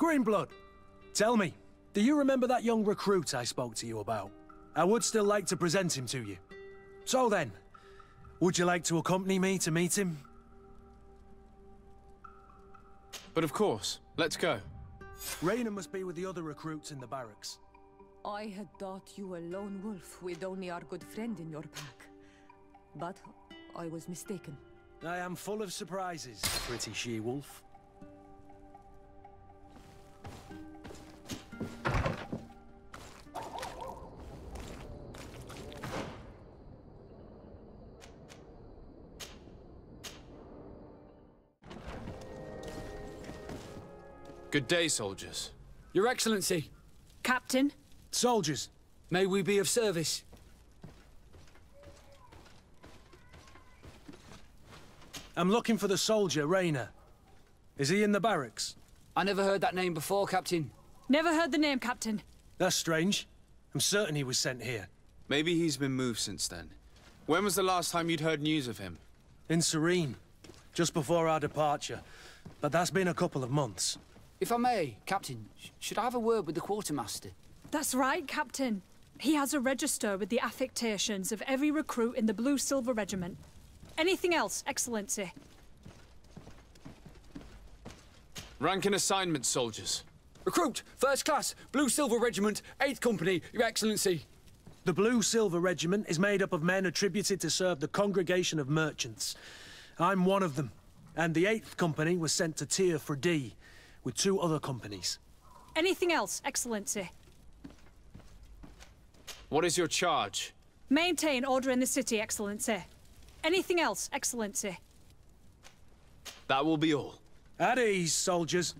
Greenblood, tell me, do you remember that young recruit I spoke to you about? I would still like to present him to you. So then, would you like to accompany me to meet him? But of course, let's go. Raina must be with the other recruits in the barracks. I had thought you a lone wolf with only our good friend in your pack. But I was mistaken. I am full of surprises, pretty she-wolf. Good day, soldiers. Your Excellency. Captain. Soldiers. May we be of service? I'm looking for the soldier, Raina. Is he in the barracks? I never heard that name before, Captain. Never heard the name, Captain. That's strange. I'm certain he was sent here. Maybe he's been moved since then. When was the last time you'd heard news of him? In Serene. Just before our departure. But that's been a couple of months. If I may, Captain, should I have a word with the quartermaster? That's right, Captain. He has a register with the affectations of every recruit in the Blue-Silver Regiment. Anything else, Excellency? Rank and assignment, soldiers. Recruit, First Class, Blue-Silver Regiment, 8th Company, Your Excellency. The Blue-Silver Regiment is made up of men attributed to serve the Congregation of Merchants. I'm one of them, and the 8th Company was sent to Teer Fradee, with 2 other companies. Anything else, Excellency? What is your charge? Maintain order in the city, Excellency. Anything else, Excellency? That will be all. At ease, soldiers.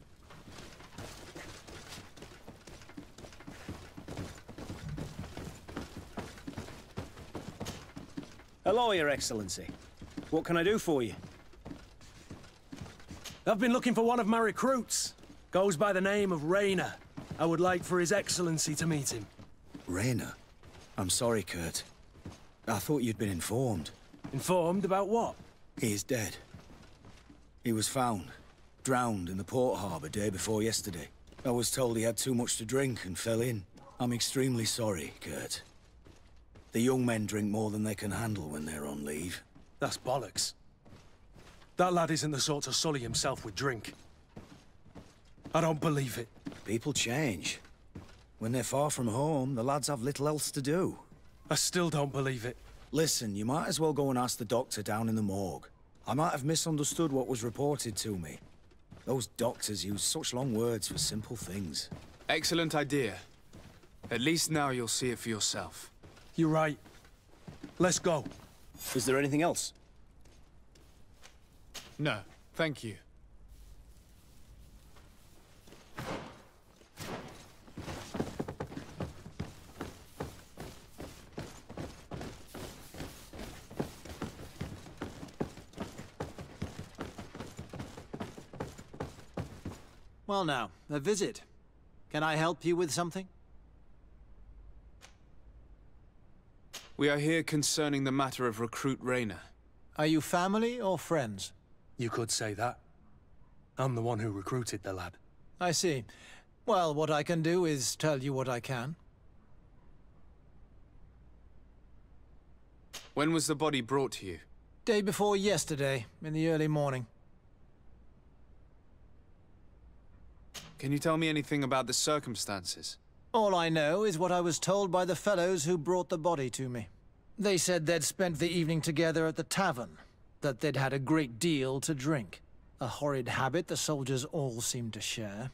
Hello, Your Excellency. What can I do for you? I've been looking for one of my recruits. Goes by the name of Raina. I would like for His Excellency to meet him. Raina? I'm sorry, Kurt. I thought you'd been informed. Informed about what? He is dead. He was found, drowned in the port harbour day before yesterday. I was told he had too much to drink and fell in. I'm extremely sorry, Kurt. The young men drink more than they can handle when they're on leave. That's bollocks. That lad isn't the sort to sully himself with drink. I don't believe it. People change. When they're far from home, the lads have little else to do. I still don't believe it. Listen, you might as well go and ask the doctor down in the morgue. I might have misunderstood what was reported to me. Those doctors use such long words for simple things. Excellent idea. At least now you'll see it for yourself. You're right. Let's go. Is there anything else? No, thank you. Well now, a visit. Can I help you with something? We are here concerning the matter of recruit Raina. Are you family or friends? You could say that. I'm the one who recruited the lad. I see. Well, what I can do is tell you what I can. When was the body brought to you? Day before yesterday, in the early morning. Can you tell me anything about the circumstances? All I know is what I was told by the fellows who brought the body to me. They said they'd spent the evening together at the tavern, that they'd had a great deal to drink. A horrid habit the soldiers all seemed to share.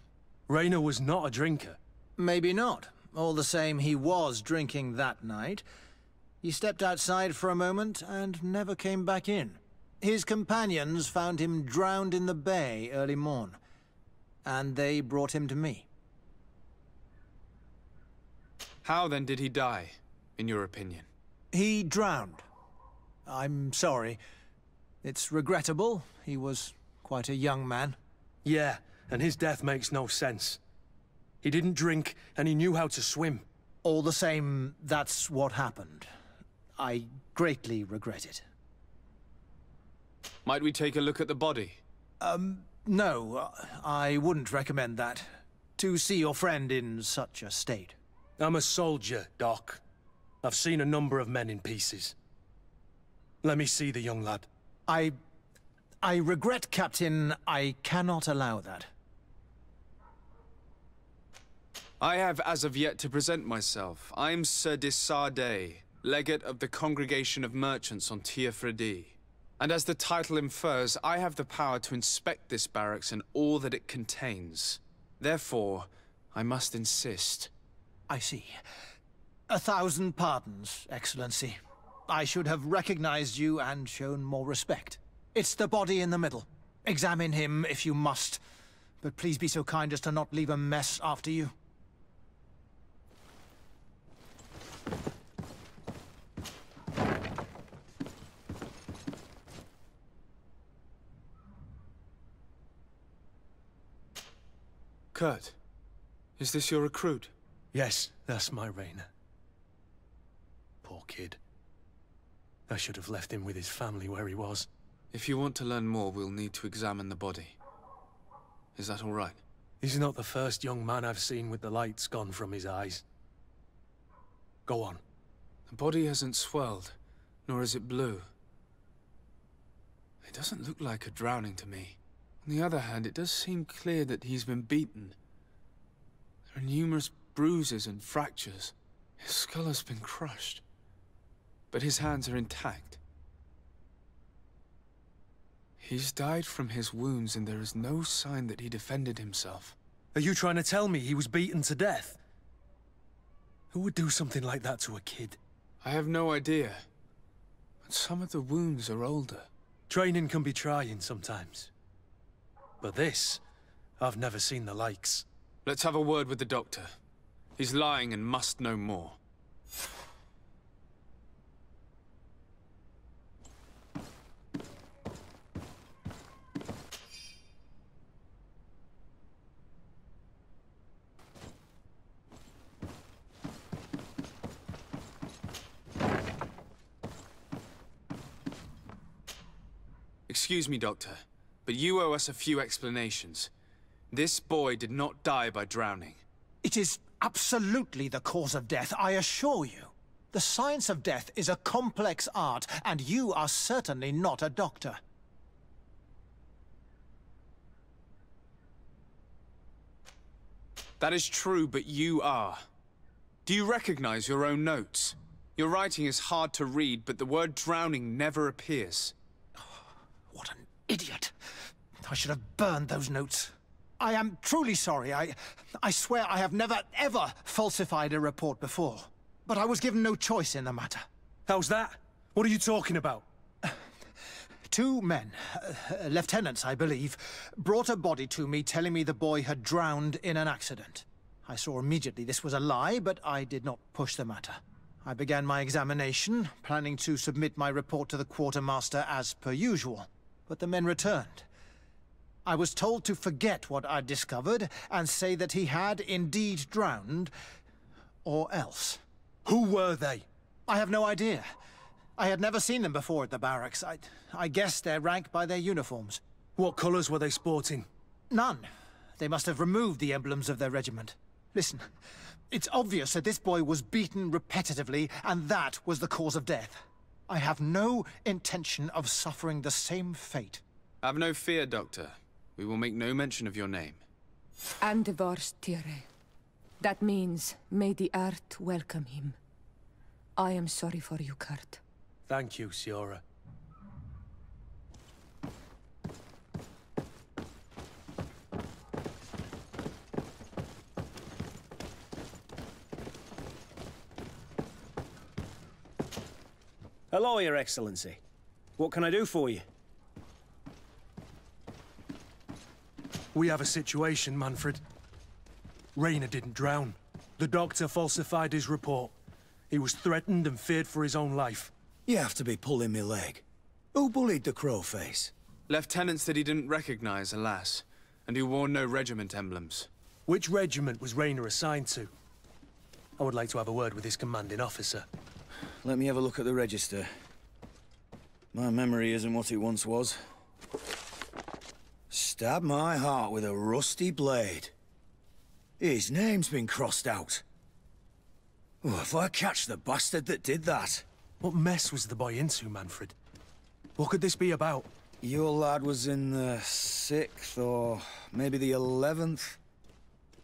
Raina was not a drinker. Maybe not. All the same, he was drinking that night. He stepped outside for a moment and never came back in. His companions found him drowned in the bay early morn, and they brought him to me. How then did he die, in your opinion? He drowned. I'm sorry. It's regrettable. He was quite a young man. Yeah, and his death makes no sense. He didn't drink, and he knew how to swim. All the same, that's what happened. I greatly regret it. Might we take a look at the body? No, I wouldn't recommend that. to see your friend in such a state? I'm a soldier, Doc. I've seen a number of men in pieces. Let me see the young lad. I regret, Captain. I cannot allow that. I have as of yet to present myself. I'm Sir Fradee, legate of the Congregation of Merchants on Teer Fradee. And as the title infers, I have the power to inspect this barracks and all that it contains. Therefore, I must insist. I see. 1,000 pardons, Excellency. I should have recognized you and shown more respect. It's the body in the middle. Examine him if you must, but please be so kind as to not leave a mess after you. Kurt, is this your recruit? Yes, that's my Rainer. Poor kid. I should have left him with his family where he was. If you want to learn more, we'll need to examine the body. Is that all right? He's not the first young man I've seen with the lights gone from his eyes. Go on. The body hasn't swelled, nor is it blue. It doesn't look like a drowning to me. On the other hand, it does seem clear that he's been beaten. There are numerous bruises and fractures. His skull has been crushed, but his hands are intact. He's died from his wounds, and there is no sign that he defended himself. Are you trying to tell me he was beaten to death? Who would do something like that to a kid? I have no idea, but some of the wounds are older. Training can be trying sometimes. But this, I've never seen the likes. Let's have a word with the doctor. He's lying and must know more. Excuse me, Doctor, but you owe us a few explanations. This boy did not die by drowning. It is absolutely the cause of death, I assure you. The science of death is a complex art, and you are certainly not a doctor. That is true, but you are. Do you recognize your own notes? Your writing is hard to read, but the word drowning never appears. What an idiot. I should have burned those notes. I am truly sorry. I swear I have never, ever falsified a report before. But I was given no choice in the matter. How's that? What are you talking about? 2 men, lieutenants I believe, brought a body to me telling me the boy had drowned in an accident. I saw immediately this was a lie, but I did not push the matter. I began my examination, planning to submit my report to the quartermaster as per usual. But the men returned. I was told to forget what I'd discovered and say that he had indeed drowned, or else. Who were they? I have no idea. I had never seen them before at the barracks. I guessed their rank by their uniforms. What colours were they sporting? None. They must have removed the emblems of their regiment. Listen, it's obvious that this boy was beaten repetitively, and that was the cause of death. I have no intention of suffering the same fate. Have no fear, Doctor. We will make no mention of your name. Andevars Teer. That means, may the earth welcome him. I am sorry for you, Kurt. Thank you, Siora. Hello, Your Excellency. What can I do for you? We have a situation, Manfred. Rainer didn't drown. The doctor falsified his report. He was threatened and feared for his own life. You have to be pulling me leg. Who bullied the crowface? Lieutenants that he didn't recognize, alas, and who wore no regiment emblems. Which regiment was Rainer assigned to? I would like to have a word with his commanding officer. Let me have a look at the register. My memory isn't what it once was. Stab my heart with a rusty blade. His name's been crossed out. Oh, if I catch the bastard that did that. What mess was the boy into, Manfred? What could this be about? Your lad was in the 6th or maybe the 11th,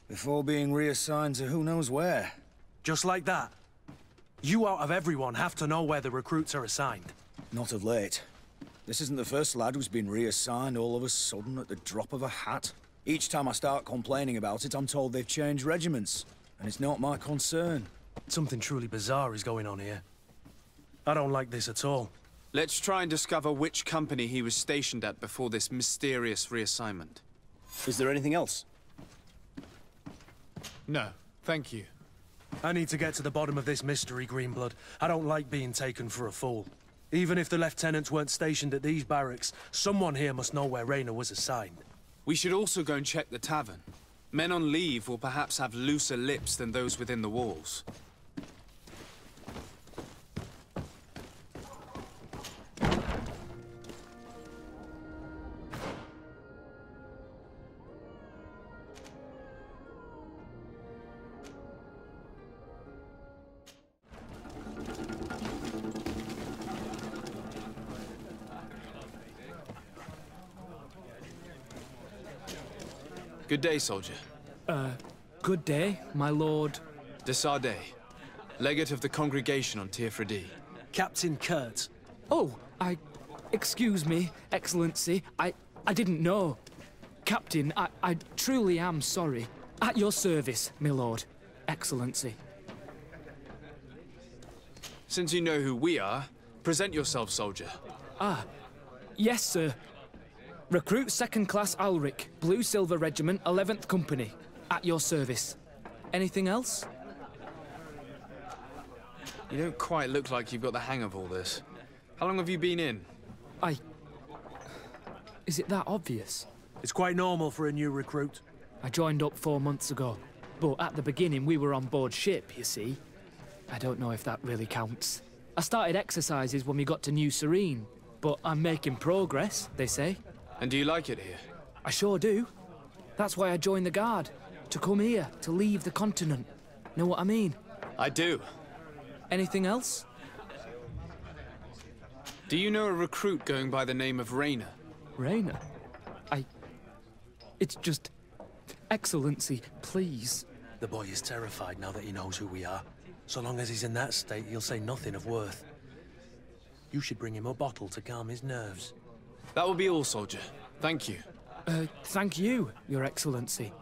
before being reassigned to who knows where. Just like that? You out of everyone have to know where the recruits are assigned. Not of late. This isn't the first lad who's been reassigned all of a sudden at the drop of a hat. Each time I start complaining about it, I'm told they've changed regiments, and it's not my concern. Something truly bizarre is going on here. I don't like this at all. Let's try and discover which company he was stationed at before this mysterious reassignment. Is there anything else? No, thank you. I need to get to the bottom of this mystery, Greenblood. I don't like being taken for a fool. Even if the lieutenants weren't stationed at these barracks, someone here must know where Raynor was assigned. We should also go and check the tavern. Men on leave will perhaps have looser lips than those within the walls. Good day, soldier. Good day, my lord. De Sardet, legate of the congregation on Teer Fradee. Captain Kurt. Oh, excuse me, Excellency. I didn't know. Captain, I truly am sorry. At your service, my lord. Excellency. Since you know who we are, present yourself, soldier. Yes, sir. Recruit 2nd Class Ulrich, Blue Silver Regiment, 11th Company. At your service. Anything else? You don't quite look like you've got the hang of all this. How long have you been in? Is it that obvious? It's quite normal for a new recruit. I joined up 4 months ago. But at the beginning, we were on board ship, you see. I don't know if that really counts. I started exercises when we got to New Serene. But I'm making progress, they say. And do you like it here? I sure do. That's why I joined the Guard. To come here, to leave the continent. Know what I mean? I do. Anything else? Do you know a recruit going by the name of Raynor? Raynor? It's just... Excellency, please. The boy is terrified now that he knows who we are. So long as he's in that state, he'll say nothing of worth. You should bring him a bottle to calm his nerves. That will be all, soldier. Thank you. Thank you, Your Excellency.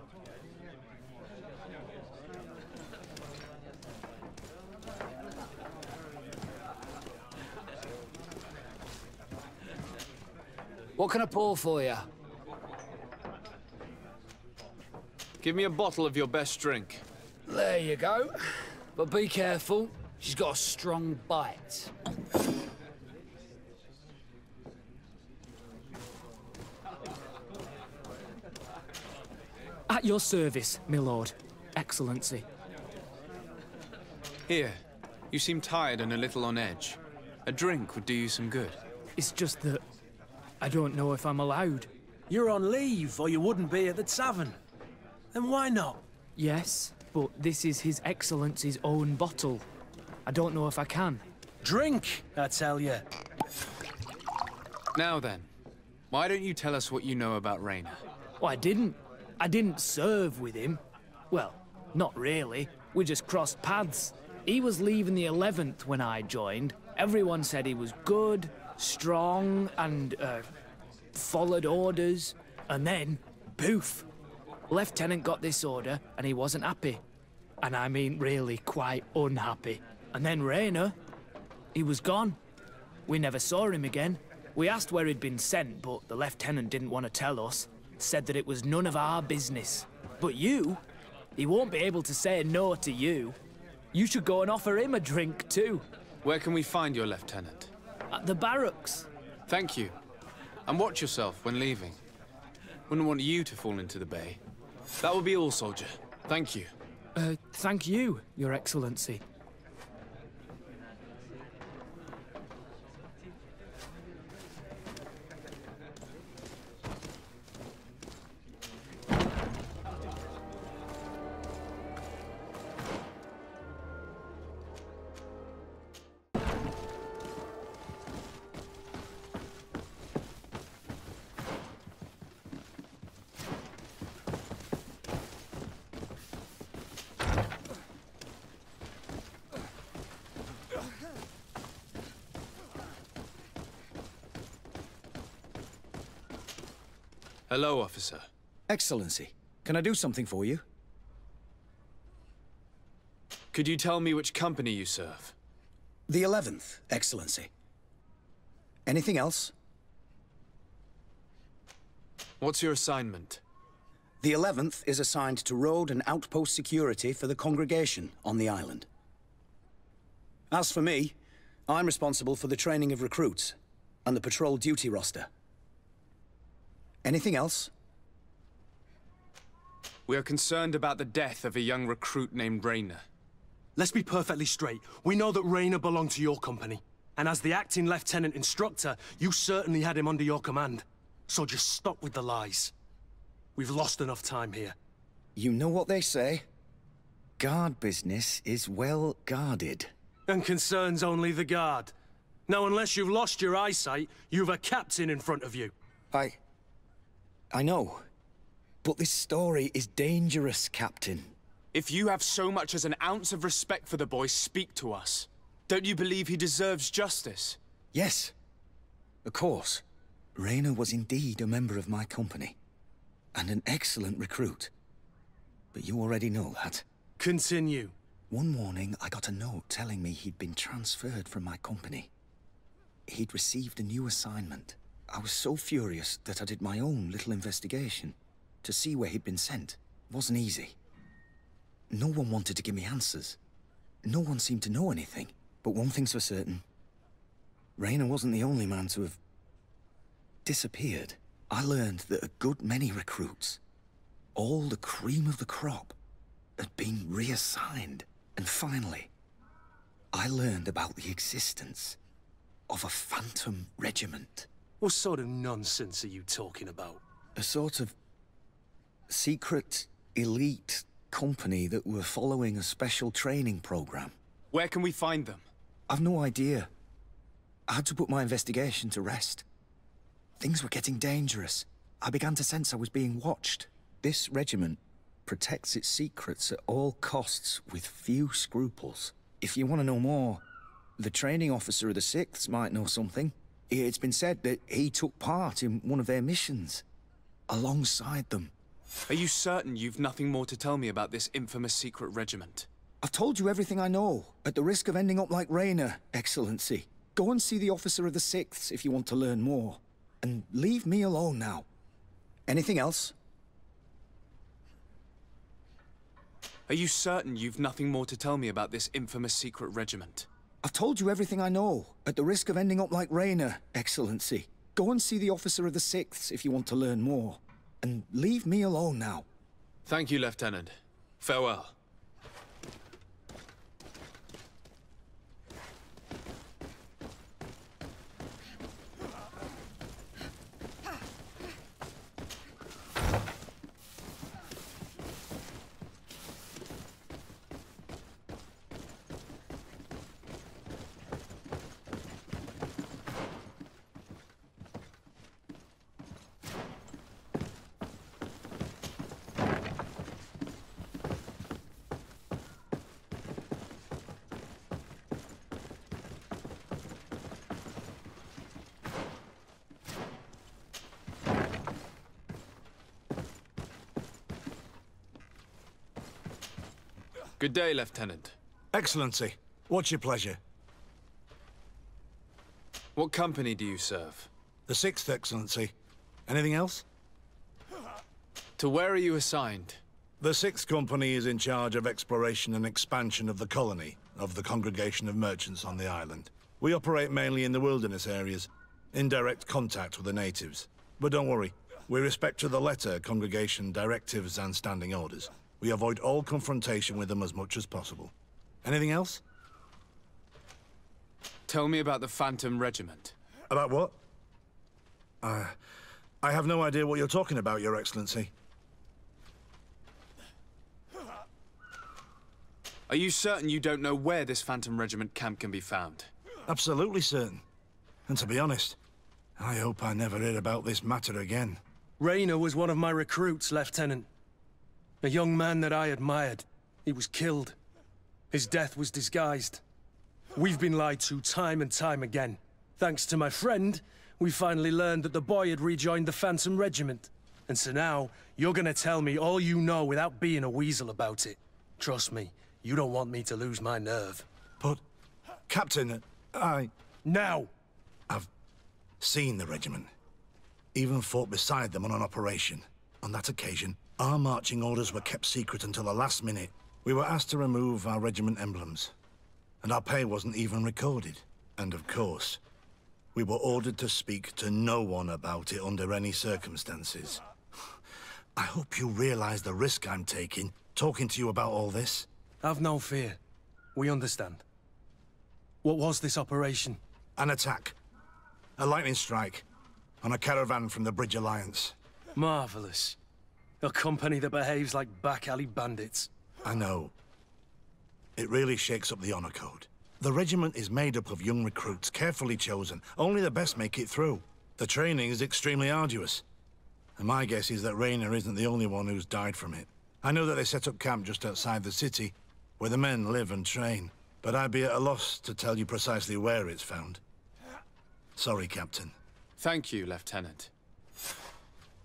What can I pour for you? Give me a bottle of your best drink. There you go. But be careful. She's got a strong bite. At your service, my lord. Excellency. Here. You seem tired and a little on edge. A drink would do you some good. It's just that... I don't know if I'm allowed. You're on leave, or you wouldn't be at the tavern. Then why not? Yes, but this is His Excellency's own bottle. I don't know if I can. Drink, I tell you. Now then, why don't you tell us what you know about Raynor? Well, I didn't serve with him. Well, not really. We just crossed paths. He was leaving the 11th when I joined. Everyone said he was good, strong, and, followed orders. And then, poof. Lieutenant got this order, and he wasn't happy. And I mean really quite unhappy. And then Raynor, he was gone. We never saw him again. We asked where he'd been sent, but the lieutenant didn't want to tell us. Said that it was none of our business. But you, he won't be able to say no to you. You should go and offer him a drink too. Where can we find your lieutenant? At the barracks. Thank you. And watch yourself when leaving. Wouldn't want you to fall into the bay. That will be all, soldier. Thank you. Thank you, Your Excellency. Hello, officer. Excellency, can I do something for you? Could you tell me which company you serve? The 11th, Excellency. Anything else? What's your assignment? The 11th is assigned to road and outpost security for the congregation on the island. As for me, I'm responsible for the training of recruits and the patrol duty roster. Anything else? We are concerned about the death of a young recruit named Rayner. Let's be perfectly straight. We know that Rayner belonged to your company. And as the acting lieutenant instructor, you certainly had him under your command. So just stop with the lies. We've lost enough time here. You know what they say? Guard business is well guarded. And concerns only the guard. Now, unless you've lost your eyesight, you've a captain in front of you. I know. But this story is dangerous, Captain. If you have so much as an ounce of respect for the boy, speak to us. Don't you believe he deserves justice? Yes, of course. Rayner was indeed a member of my company. And an excellent recruit. But you already know that. Continue. One morning, I got a note telling me he'd been transferred from my company. He'd received a new assignment. I was so furious that I did my own little investigation. To see where he'd been sent wasn't easy. No one wanted to give me answers. No one seemed to know anything. But one thing's for certain. Rayner wasn't the only man to have disappeared. I learned that a good many recruits, all the cream of the crop, had been reassigned. And finally, I learned about the existence of a phantom regiment. What sort of nonsense are you talking about? A sort of secret, elite company that were following a special training program. Where can we find them? I've no idea. I had to put my investigation to rest. Things were getting dangerous. I began to sense I was being watched. This regiment protects its secrets at all costs with few scruples. If you want to know more, the training officer of the 6th might know something. It's been said that he took part in one of their missions, alongside them. Are you certain you've nothing more to tell me about this infamous secret regiment? I've told you everything I know, at the risk of ending up like Rayner, Excellency. Go and see the officer of the 6th if you want to learn more. And leave me alone now. Anything else? Are you certain you've nothing more to tell me about this infamous secret regiment? I've told you everything I know, at the risk of ending up like Rayner, Excellency. Go and see the officer of the 6th if you want to learn more. And leave me alone now. Thank you, Lieutenant. Farewell. Good day, Lieutenant. Excellency, what's your pleasure? What company do you serve? The 6th, Excellency. Anything else? To where are you assigned? The 6th Company is in charge of exploration and expansion of the colony of the Congregation of Merchants on the island. We operate mainly in the wilderness areas, in direct contact with the natives. But don't worry, we respect to the letter Congregation directives and standing orders. We avoid all confrontation with them as much as possible. Anything else? Tell me about the Phantom Regiment. About what? I have no idea what you're talking about, Your Excellency. Are you certain you don't know where this Phantom Regiment camp can be found? Absolutely certain. And to be honest, I hope I never hear about this matter again. Rayner was one of my recruits, Lieutenant. A young man that I admired. He was killed. His death was disguised. We've been lied to time and time again. Thanks to my friend, we finally learned that the boy had rejoined the Phantom Regiment. And so now, you're gonna tell me all you know without being a weasel about it. Trust me, you don't want me to lose my nerve. But, Captain, Now! I've seen the regiment. Even fought beside them on an operation. On that occasion, our marching orders were kept secret until the last minute. We were asked to remove our regiment emblems. And our pay wasn't even recorded. And of course, we were ordered to speak to no one about it under any circumstances. I hope you realize the risk I'm taking, talking to you about all this. Have no fear. We understand. What was this operation? An attack. A lightning strike. On a caravan from the Bridge Alliance. Marvelous. A company that behaves like back-alley bandits. I know. It really shakes up the honor code. The regiment is made up of young recruits, carefully chosen. Only the best make it through. The training is extremely arduous. And my guess is that Rayner isn't the only one who's died from it. I know that they set up camp just outside the city, where the men live and train. But I'd be at a loss to tell you precisely where it's found. Sorry, Captain. Thank you, Lieutenant.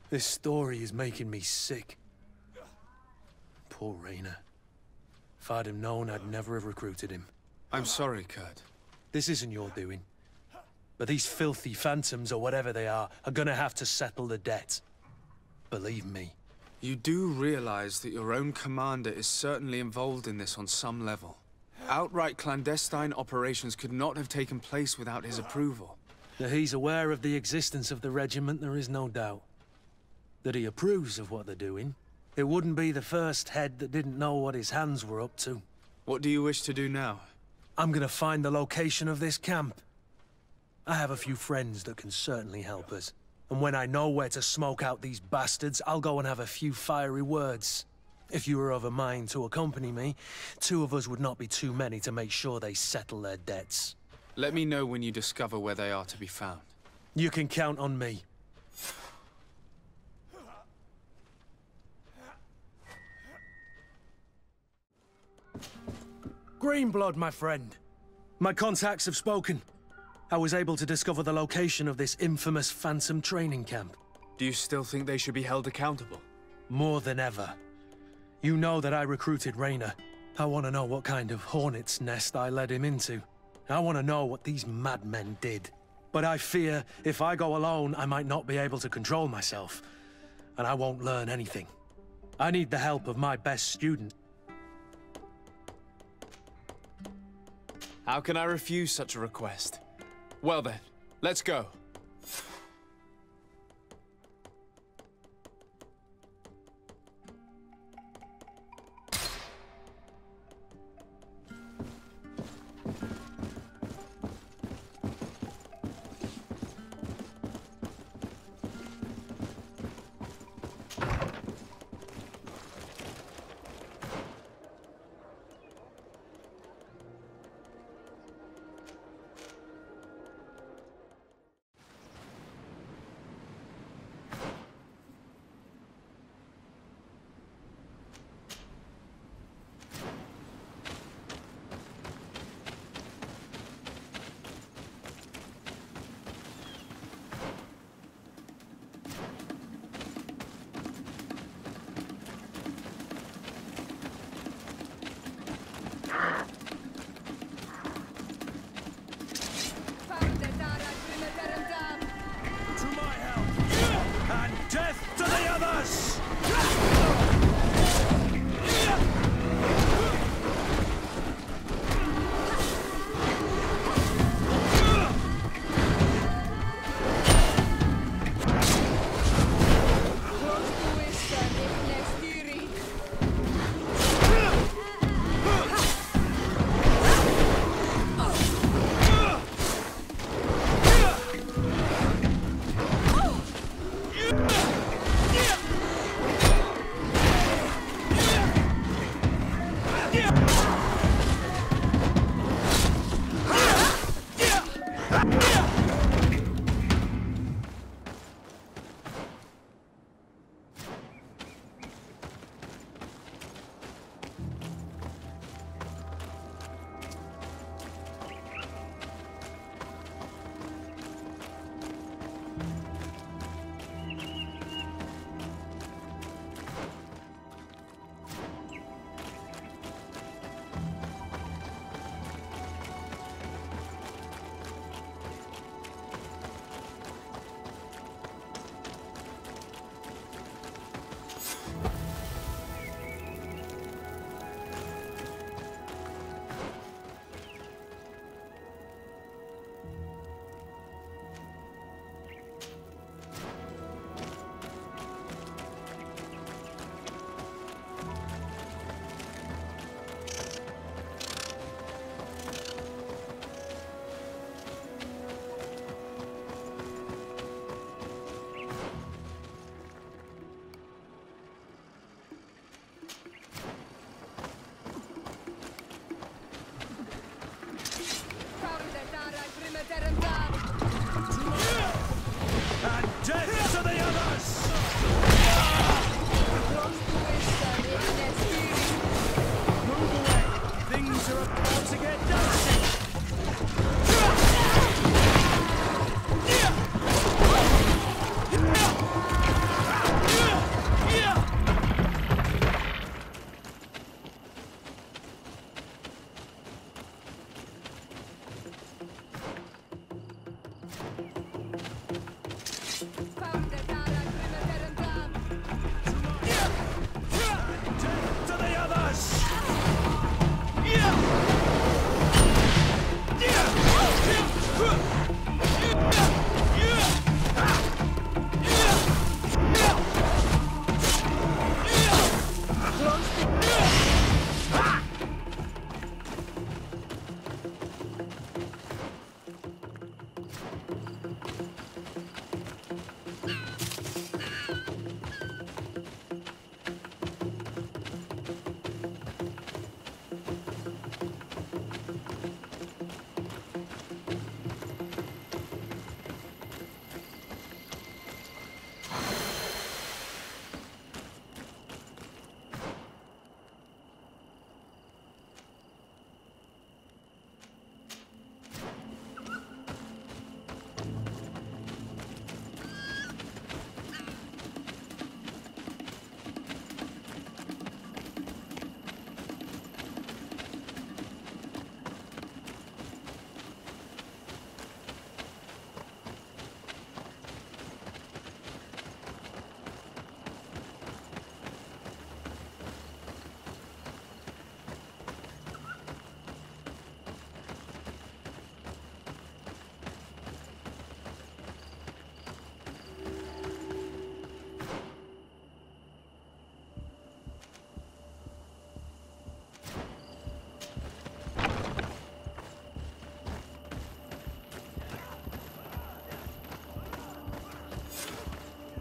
This story is making me sick. Poor Rayner. If I'd have known, I'd never have recruited him. I'm sorry, Kurt. This isn't your doing. But these filthy phantoms, or whatever they are gonna have to settle the debt. Believe me. You do realize that your own commander is certainly involved in this on some level. Outright clandestine operations could not have taken place without his approval. That he's aware of the existence of the regiment, there is no doubt. That he approves of what they're doing. It wouldn't be the first head that didn't know what his hands were up to. What do you wish to do now? I'm gonna find the location of this camp. I have a few friends that can certainly help us. And when I know where to smoke out these bastards, I'll go and have a few fiery words. If you were of a mind to accompany me, 2 of us would not be too many to make sure they settle their debts. Let me know when you discover where they are to be found. You can count on me. Greenblood, my friend. My contacts have spoken. I was able to discover the location of this infamous Phantom training camp. Do you still think they should be held accountable? More than ever. You know that I recruited Rayner. I want to know what kind of hornet's nest I led him into. I want to know what these madmen did. But I fear if I go alone, I might not be able to control myself. And I won't learn anything. I need the help of my best student. How can I refuse such a request? Well then, let's go.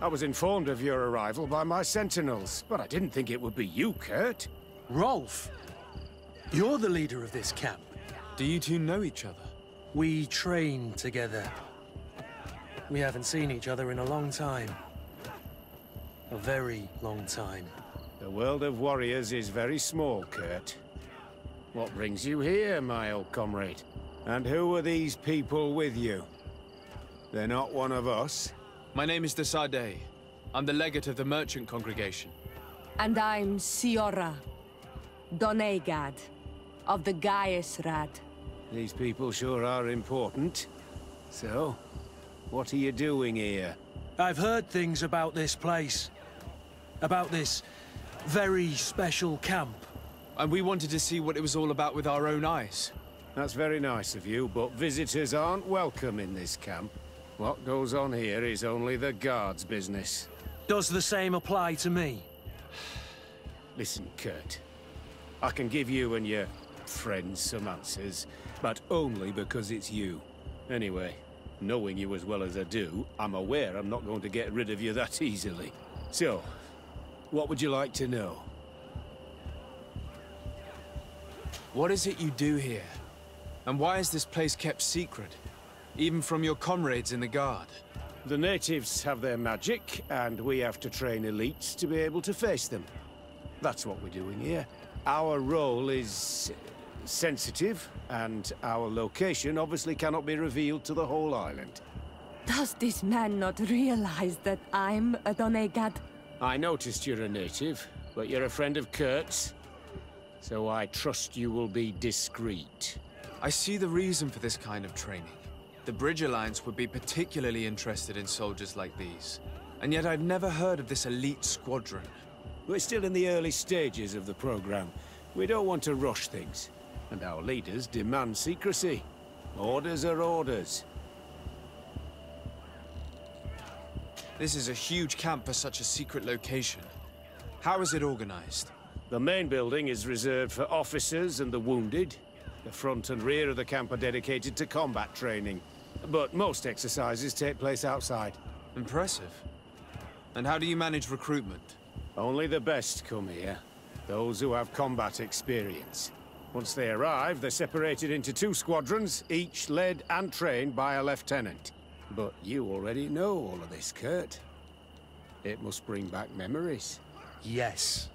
I was informed of your arrival by my sentinels, but I didn't think it would be you, Kurt. Rolf, you're the leader of this camp. Do you two know each other? We train together. We haven't seen each other in a long time. A very long time. The world of warriors is very small, Kurt. What brings you here, my old comrade? And who are these people with you? They're not one of us? My name is Teer Fradee. I'm the legate of the merchant congregation. And I'm Siora, Donegad, of the Gaesrad. These people sure are important. So, what are you doing here? I've heard things about this place. About this very special camp. And we wanted to see what it was all about with our own eyes. That's very nice of you, but visitors aren't welcome in this camp. What goes on here is only the guards' business. Does the same apply to me? Listen, Kurt. I can give you and your friends some answers, but only because it's you. Anyway, knowing you as well as I do, I'm aware I'm not going to get rid of you that easily. So, what would you like to know? What is it you do here? And why is this place kept secret? Even from your comrades in the guard? The natives have their magic, and we have to train elites to be able to face them. That's what we're doing here. Our role is sensitive, and our location obviously cannot be revealed to the whole island. Does this man not realize that I'm a Donegad? I noticed you're a native, but you're a friend of Kurt's, so I trust you will be discreet. I see the reason for this kind of training. The Bridge Alliance would be particularly interested in soldiers like these. And yet I've never heard of this elite squadron. We're still in the early stages of the program. We don't want to rush things. And our leaders demand secrecy. Orders are orders. This is a huge camp for such a secret location. How is it organized? The main building is reserved for officers and the wounded. The front and rear of the camp are dedicated to combat training. But most exercises take place outside. Impressive. And how do you manage recruitment? Only the best come here. Those who have combat experience. Once they arrive, they're separated into 2 squadrons, each led and trained by a lieutenant. But you already know all of this, Kurt. It must bring back memories. Yes.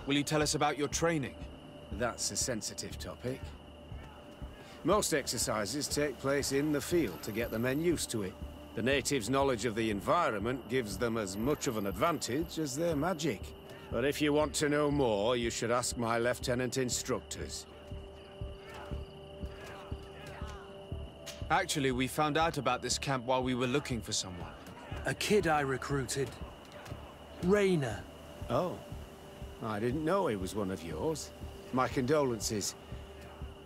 Will you tell us about your training? That's a sensitive topic. Most exercises take place in the field to get the men used to it. The natives' knowledge of the environment gives them as much of an advantage as their magic. But if you want to know more, you should ask my lieutenant instructors. Actually, we found out about this camp while we were looking for someone. A kid I recruited. Rainer. Oh. I didn't know he was one of yours. My condolences.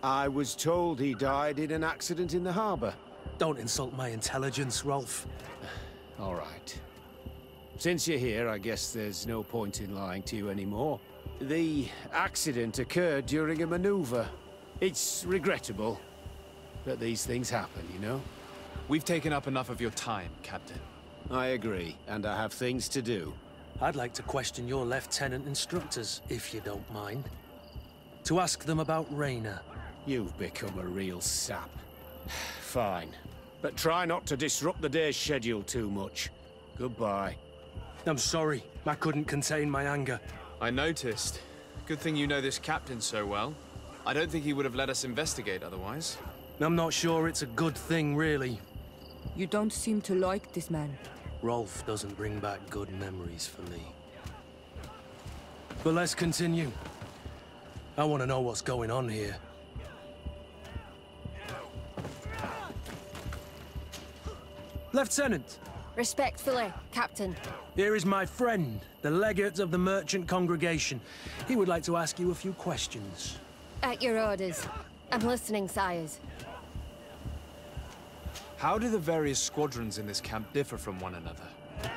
I was told he died in an accident in the harbor. Don't insult my intelligence, Rolf. All right. Since you're here, I guess there's no point in lying to you anymore. The accident occurred during a maneuver. It's regrettable, but these things happen, you know? We've taken up enough of your time, Captain. I agree, and I have things to do. I'd like to question your lieutenant instructors, if you don't mind. To ask them about Rainer. You've become a real sap. Fine. But try not to disrupt the day's schedule too much. Goodbye. I'm sorry. I couldn't contain my anger. I noticed. Good thing you know this captain so well. I don't think he would have let us investigate otherwise. I'm not sure it's a good thing, really. You don't seem to like this man. Rolf doesn't bring back good memories for me. But let's continue. I want to know what's going on here. Lieutenant! Respectfully, Captain. Here is my friend, the legate of the merchant congregation. He would like to ask you a few questions. At your orders. I'm listening, sires. How do the various squadrons in this camp differ from one another?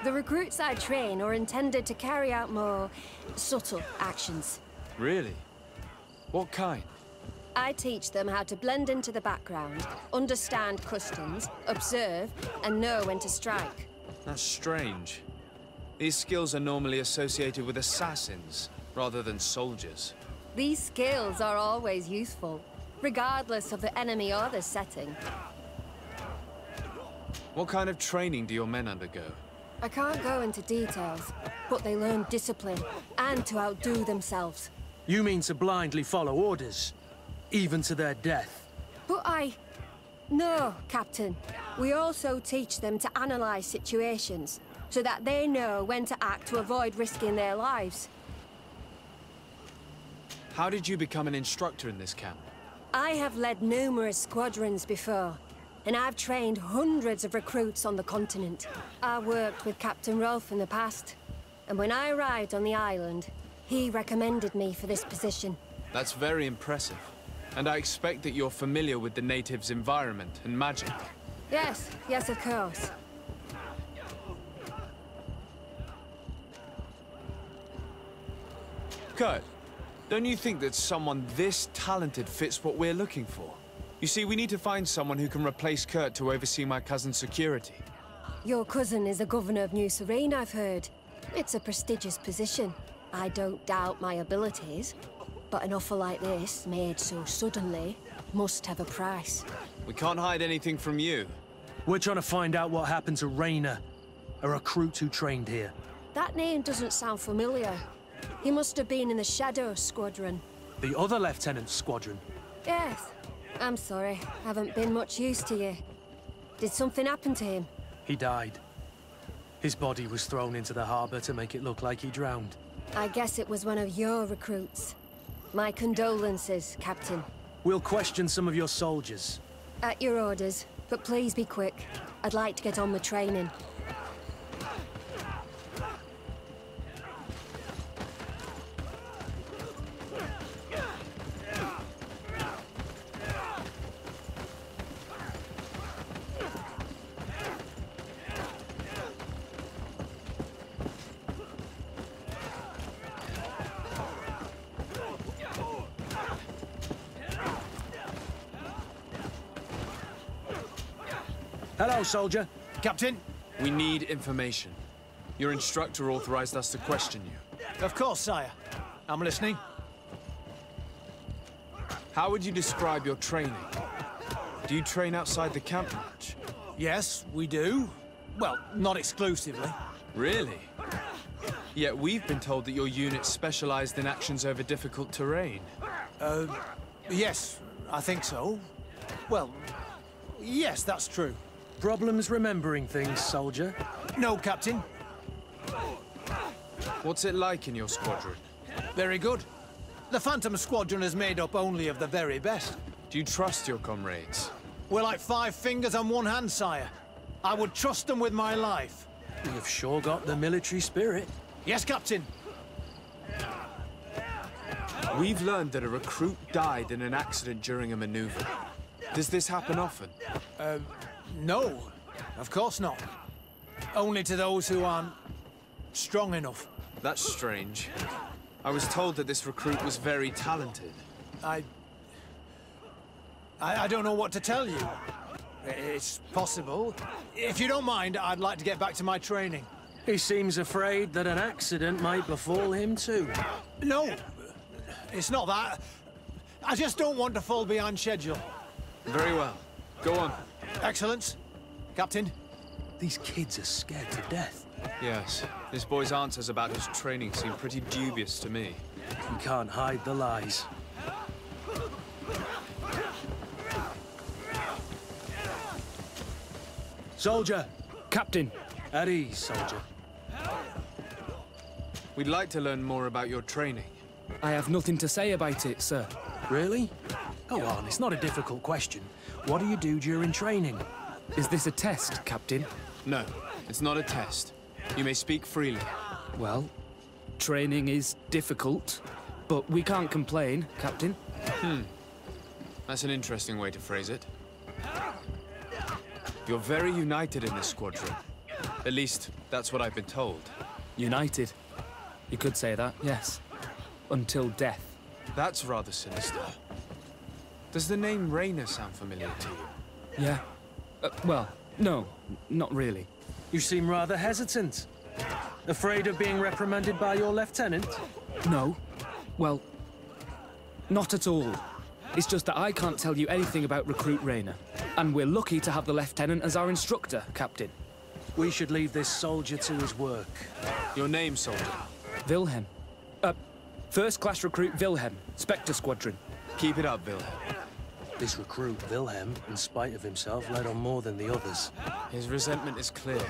The recruits I train are intended to carry out more subtle actions. Really? What kind? I teach them how to blend into the background, understand customs, observe, and know when to strike. That's strange. These skills are normally associated with assassins, rather than soldiers. These skills are always useful, regardless of the enemy or the setting. What kind of training do your men undergo? I can't go into details, but they learn discipline and to outdo themselves. You mean to blindly follow orders, even to their death? But No, Captain. We also teach them to analyze situations, so that they know when to act to avoid risking their lives. How did you become an instructor in this camp? I have led numerous squadrons before, and I've trained hundreds of recruits on the continent. I worked with Captain Rolfe in the past, and when I arrived on the island, he recommended me for this position. That's very impressive. And I expect that you're familiar with the natives' environment and magic. Yes, yes, of course. Kurt, don't you think that someone this talented fits what we're looking for? You see, we need to find someone who can replace Kurt to oversee my cousin's security. Your cousin is the governor of New Serene, I've heard. It's a prestigious position. I don't doubt my abilities, but an offer like this, made so suddenly, must have a price. We can't hide anything from you. We're trying to find out what happened to Rayner, a recruit who trained here. That name doesn't sound familiar. He must have been in the Shadow Squadron. The other lieutenant's squadron? Yes. I'm sorry, haven't been much use to you. Did something happen to him? He died. His body was thrown into the harbor to make it look like he drowned. I guess it was one of your recruits. My condolences, Captain. We'll question some of your soldiers. At your orders, but please be quick. I'd like to get on with training. Hello, soldier. Captain? We need information. Your instructor authorized us to question you. Of course, sire. I'm listening. How would you describe your training? Do you train outside the camp much? Yes, we do. Well, not exclusively. Really? Yet we've been told that your unit specialized in actions over difficult terrain. Yes, I think so. Well, yes, that's true. Problems remembering things, soldier? No, Captain. What's it like in your squadron? Very good. The Phantom Squadron is made up only of the very best. Do you trust your comrades? We're like 5 fingers on one hand, sire. I would trust them with my life. You've sure got the military spirit. Yes, Captain. We've learned that a recruit died in an accident during a maneuver. Does this happen often? No, of course not. Only to those who aren't strong enough. That's strange. I was told that this recruit was very talented. I don't know what to tell you. It's possible. If you don't mind, I'd like to get back to my training. He seems afraid that an accident might befall him too. No, it's not that. I just don't want to fall behind schedule. Very well. Go on. Excellence. Captain. These kids are scared to death. Yes. This boy's answers about his training seem pretty dubious to me. We can't hide the lies. Soldier! Captain! At ease, soldier. We'd like to learn more about your training. I have nothing to say about it, sir. Really? Go on, it's not a difficult question. What do you do during training? Is this a test, Captain? No, it's not a test. You may speak freely. Well, training is difficult, but we can't complain, Captain. That's an interesting way to phrase it. You're very united in this squadron. At least, that's what I've been told. United. You could say that, yes. Until death. That's rather sinister. Does the name Rainer sound familiar to you? Yeah. Well, no, not really. You seem rather hesitant. Afraid of being reprimanded by your lieutenant? No. Well, not at all. It's just that I can't tell you anything about Recruit Rainer. And we're lucky to have the Lieutenant as our instructor, Captain. We should leave this soldier to his work. Your name, soldier? Wilhelm. First Class Recruit Wilhelm, Spectre Squadron. Keep it up, Wilhelm. This recruit, Wilhelm, in spite of himself, led on more than the others. His resentment is clear,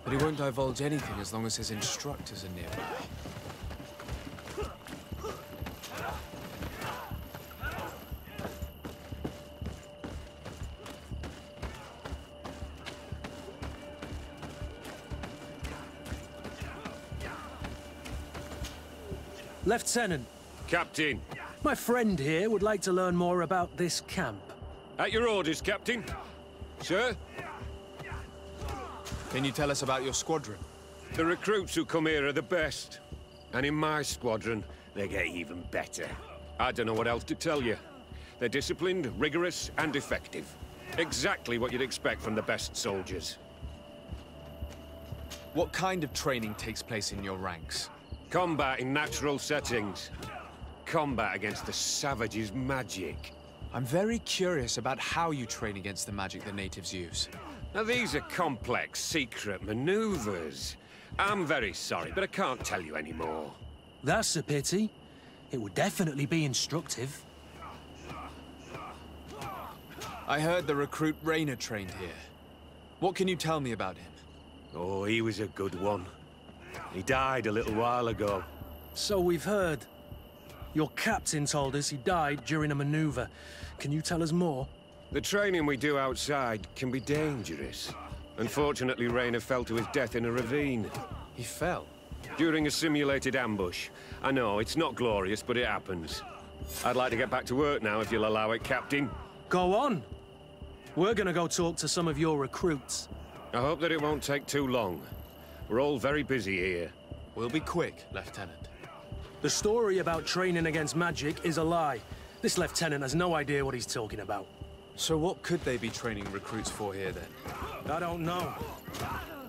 but he won't divulge anything as long as his instructors are nearby. Lieutenant. Captain. My friend here would like to learn more about this camp. At your orders, Captain. Sir? Can you tell us about your squadron? The recruits who come here are the best. And in my squadron, they get even better. I don't know what else to tell you. They're disciplined, rigorous, and effective. Exactly what you'd expect from the best soldiers. What kind of training takes place in your ranks? Combat in natural settings. Combat against the savages' magic. I'm very curious about how you train against the magic the natives use. Now, these are complex, secret maneuvers. I'm very sorry, but I can't tell you anymore. That's a pity. It would definitely be instructive. I heard the recruit Rainer trained here. What can you tell me about him? Oh, he was a good one. He died a little while ago. So we've heard. Your captain told us he died during a maneuver. Can you tell us more? The training we do outside can be dangerous. Unfortunately, Rainer fell to his death in a ravine. He fell? During a simulated ambush. I know, it's not glorious, but it happens. I'd like to get back to work now, if you'll allow it, Captain. Go on. We're gonna go talk to some of your recruits. I hope that it won't take too long. We're all very busy here. We'll be quick, Lieutenant. The story about training against magic is a lie. This lieutenant has no idea what he's talking about. So what could they be training recruits for here, then? I don't know.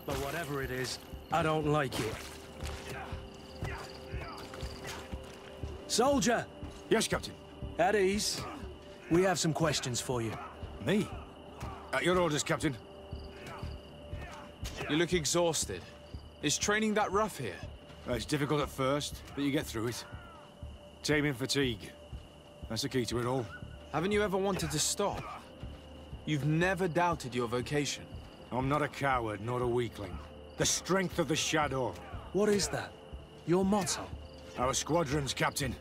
But whatever it is, I don't like it. Soldier! Yes, Captain. At ease. We have some questions for you. Me? At your orders, Captain. You look exhausted. Is training that rough here? It's difficult at first, but you get through it. Taming fatigue. That's the key to it all. Haven't you ever wanted to stop? You've never doubted your vocation. I'm not a coward, nor a weakling. The strength of the shadow. What is that? Your motto? Our squadron's, Captain.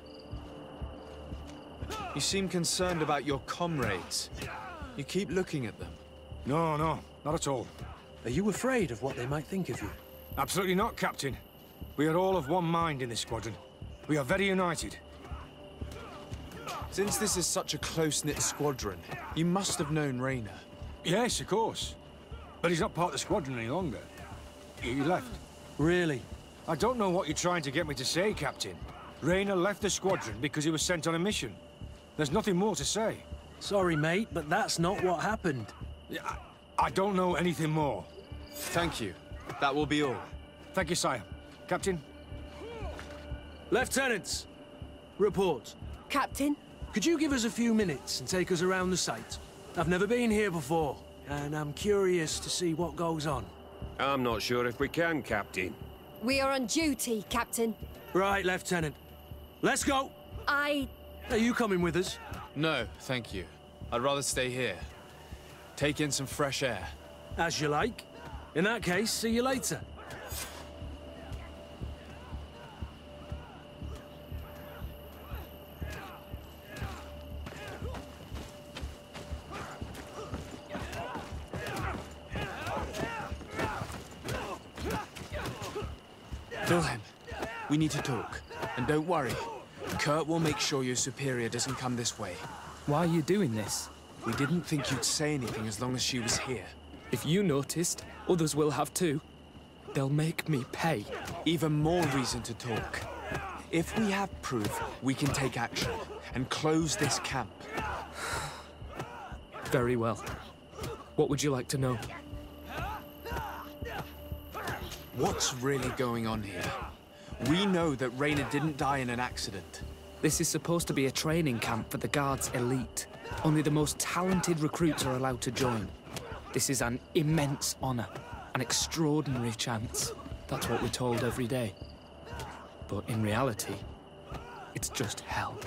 You seem concerned about your comrades. You keep looking at them. No, not at all. Are you afraid of what they might think of you? Absolutely not, Captain. We are all of one mind in this squadron. We are very united. Since this is such a close-knit squadron, you must have known Rainer. Yes, of course. But he's not part of the squadron any longer. He left. Really? I don't know what you're trying to get me to say, Captain. Rainer left the squadron because he was sent on a mission. There's nothing more to say. Sorry, mate, but that's not what happened. I don't know anything more. Thank you. That will be all. Thank you, sire. Captain? Lieutenants! Report. Captain? Could you give us a few minutes and take us around the site? I've never been here before, and I'm curious to see what goes on. I'm not sure if we can, Captain. We are on duty, Captain. Right, Lieutenant. Let's go! Are you coming with us? No, thank you. I'd rather stay here. Take in some fresh air. As you like. In that case, see you later. Wilhelm, we need to talk. And don't worry. Kurt will make sure your superior doesn't come this way. Why are you doing this? We didn't think you'd say anything as long as she was here. If you noticed, others will have too. They'll make me pay. Even more reason to talk. If we have proof, we can take action and close this camp. Very well. What would you like to know? What's really going on here? We know that Raynor didn't die in an accident. This is supposed to be a training camp for the Guard's elite. Only the most talented recruits are allowed to join. This is an immense honor, an extraordinary chance. That's what we're told every day. But in reality, it's just hell.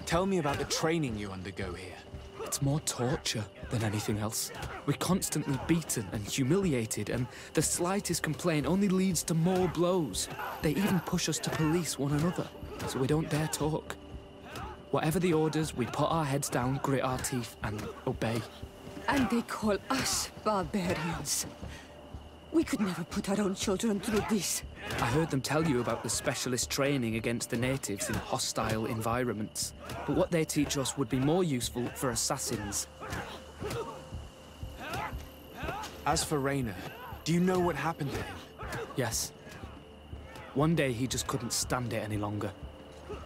Tell me about the training you undergo here. It's more torture than anything else. We're constantly beaten and humiliated, and the slightest complaint only leads to more blows. They even push us to police one another, so we don't dare talk. Whatever the orders, we put our heads down, grit our teeth, and obey. And they call us barbarians. We could never put our own children through this. I heard them tell you about the specialist training against the natives in hostile environments. But what they teach us would be more useful for assassins. As for Raynor, do you know what happened to him? Yes. One day he just couldn't stand it any longer.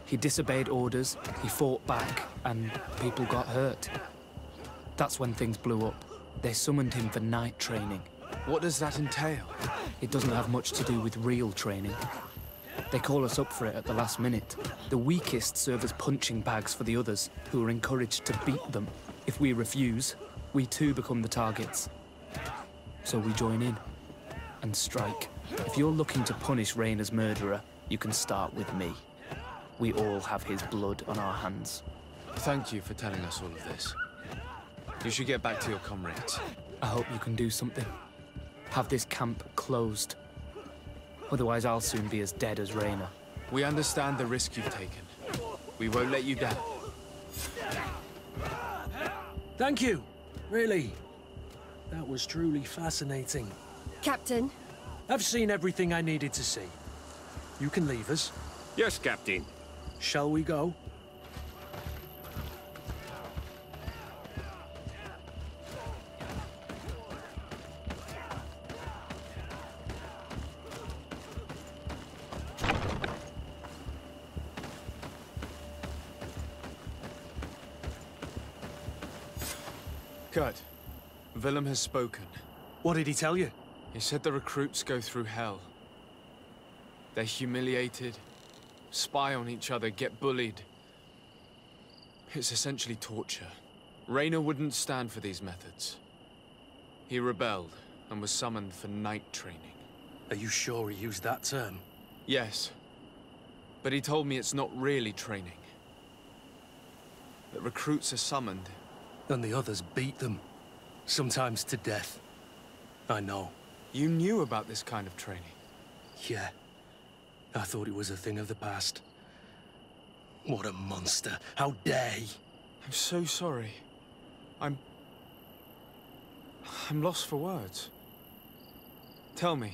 He disobeyed orders, he fought back, and people got hurt. That's when things blew up. They summoned him for night training. What does that entail? It doesn't have much to do with real training. They call us up for it at the last minute. The weakest serve as punching bags for the others, who are encouraged to beat them. If we refuse, we too become the targets. So we join in and strike. If you're looking to punish Raynor's murderer, you can start with me. We all have his blood on our hands. Thank you for telling us all of this. You should get back to your comrades. I hope you can do something. Have this camp closed. Otherwise, I'll soon be as dead as Raynor. We understand the risk you've taken. We won't let you down. Thank you. Really. That was truly fascinating. Captain? I've seen everything I needed to see. You can leave us. Yes, Captain. Shall we go? Kurt, Willem has spoken. What did he tell you? He said the recruits go through hell. They're humiliated, spy on each other, get bullied. It's essentially torture. Raynor wouldn't stand for these methods. He rebelled and was summoned for night training. Are you sure he used that term? Yes, but he told me it's not really training. That recruits are summoned. And the others beat them, sometimes to death. I know. You knew about this kind of training? Yeah. I thought it was a thing of the past. What a monster. How dare he? I'm so sorry. I'm lost for words. Tell me,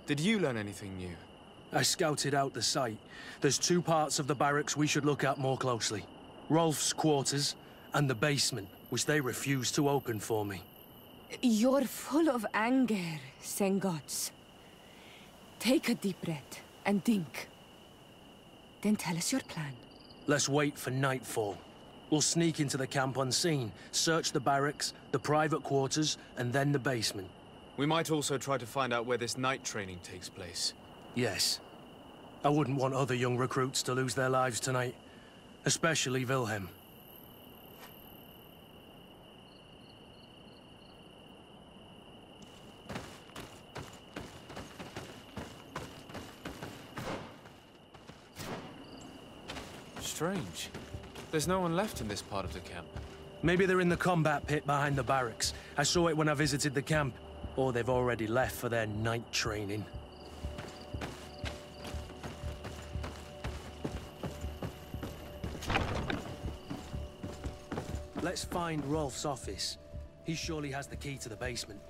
did you learn anything new? I scouted out the site. There's 2 parts of the barracks we should look at more closely. Rolf's quarters and the basement, which they refused to open for me. You're full of anger, Sengots. Take a deep breath and think. Then tell us your plan. Let's wait for nightfall. We'll sneak into the camp unseen, search the barracks, the private quarters, and then the basement. We might also try to find out where this night training takes place. Yes. I wouldn't want other young recruits to lose their lives tonight. Especially Wilhelm. Strange. There's no one left in this part of the camp. Maybe they're in the combat pit behind the barracks. I saw it when I visited the camp. Or they've already left for their night training. Let's find Rolf's office. He surely has the key to the basement.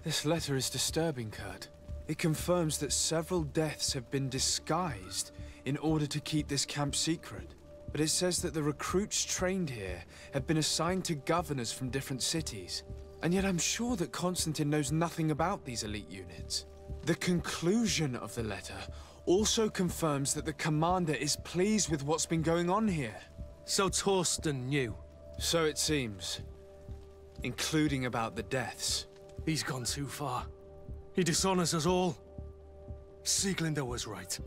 This letter is disturbing, Kurt. It confirms that several deaths have been disguised in order to keep this camp secret. But it says that the recruits trained here have been assigned to governors from different cities. And yet I'm sure that Constantine knows nothing about these elite units. The conclusion of the letter also confirms that the commander is pleased with what's been going on here. So Torsten knew? So it seems. Including about the deaths. He's gone too far. He dishonors us all. Sieglinder was right.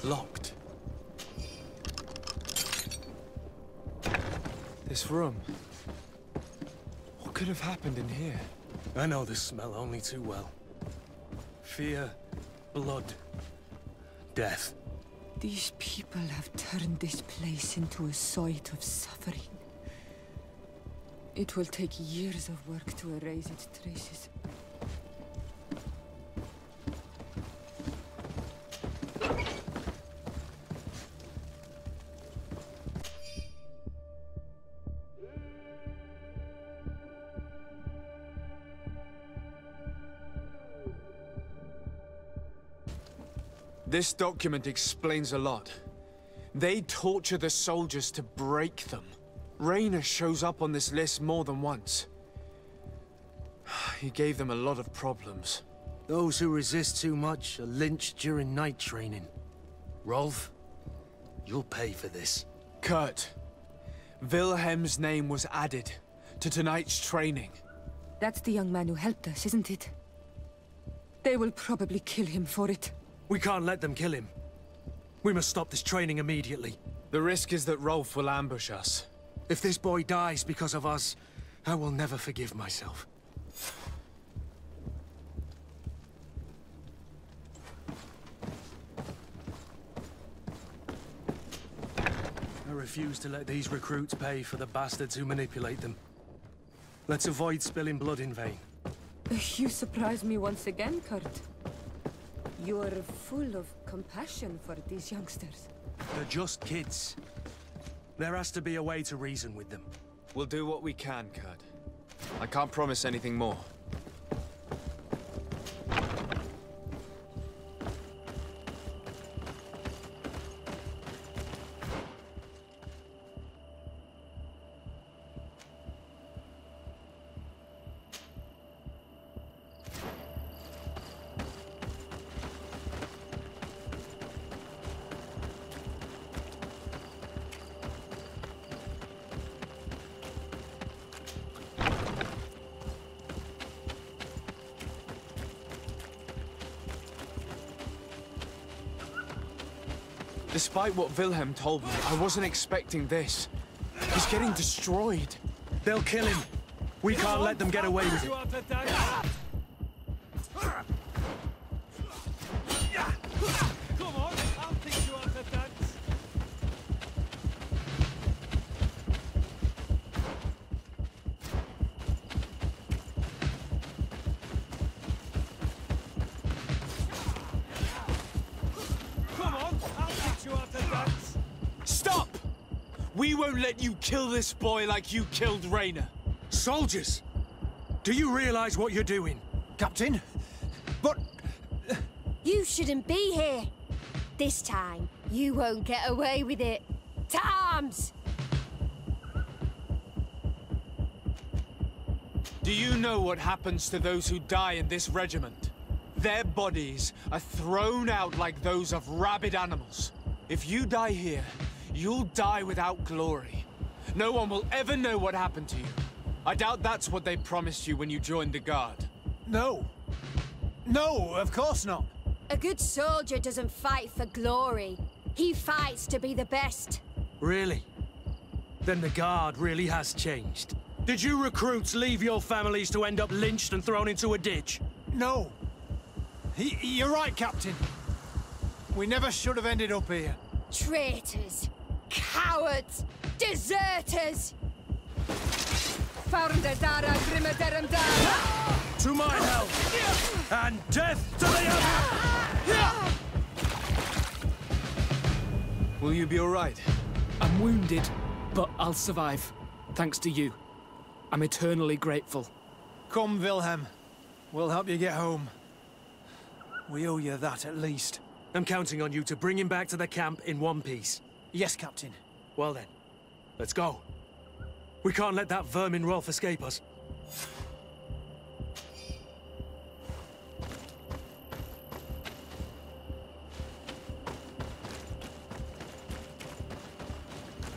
Locked. This room. What could have happened in here? I know this smell only too well. Fear, blood, death. These people have turned this place into a site of suffering. It will take years of work to erase its traces. This document explains a lot. They torture the soldiers to break them. Raynor shows up on this list more than once. He gave them a lot of problems. Those who resist too much are lynched during night training. Rolf, you'll pay for this. Kurt, Wilhelm's name was added to tonight's training. That's the young man who helped us, isn't it? They will probably kill him for it. We can't let them kill him. We must stop this training immediately. The risk is that Rolf will ambush us. If this boy dies because of us, I will never forgive myself. I refuse to let these recruits pay for the bastards who manipulate them. Let's avoid spilling blood in vain. You surprise me once again, Kurt. You're full of compassion for these youngsters. They're just kids. There has to be a way to reason with them. We'll do what we can, Kurt. I can't promise anything more. Despite what Wilhelm told me, I wasn't expecting this. He's getting destroyed. They'll kill him. We can't let them get away with it. Come on, I'll teach you how to dance. Stop! We won't let you kill this boy like you killed Raynor. Soldiers! Do you realize what you're doing? Captain? But... You shouldn't be here. This time, you won't get away with it. To arms! Do you know what happens to those who die in this regiment? Their bodies are thrown out like those of rabid animals. If you die here, you'll die without glory. No one will ever know what happened to you. I doubt that's what they promised you when you joined the Guard. No. No, of course not. A good soldier doesn't fight for glory. He fights to be the best. Really? Then the Guard really has changed. Did you recruits leave your families to end up lynched and thrown into a ditch? No. You're right, Captain. We never should have ended up here. Traitors! Cowards! Deserters! To my help! And death to the other! Will you be all right? I'm wounded, but I'll survive. Thanks to you. I'm eternally grateful. Come, Wilhelm. We'll help you get home. We owe you that, at least. I'm counting on you to bring him back to the camp in one piece. Yes, Captain. Well then, let's go. We can't let that vermin Rolf escape us.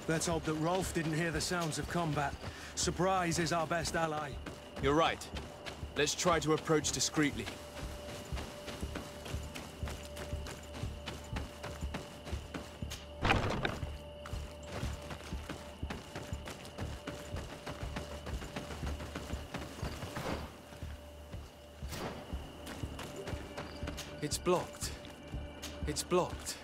Let's hope that Rolf didn't hear the sounds of combat. Surprise is our best ally. You're right. Let's try to approach discreetly. It's blocked. It's blocked.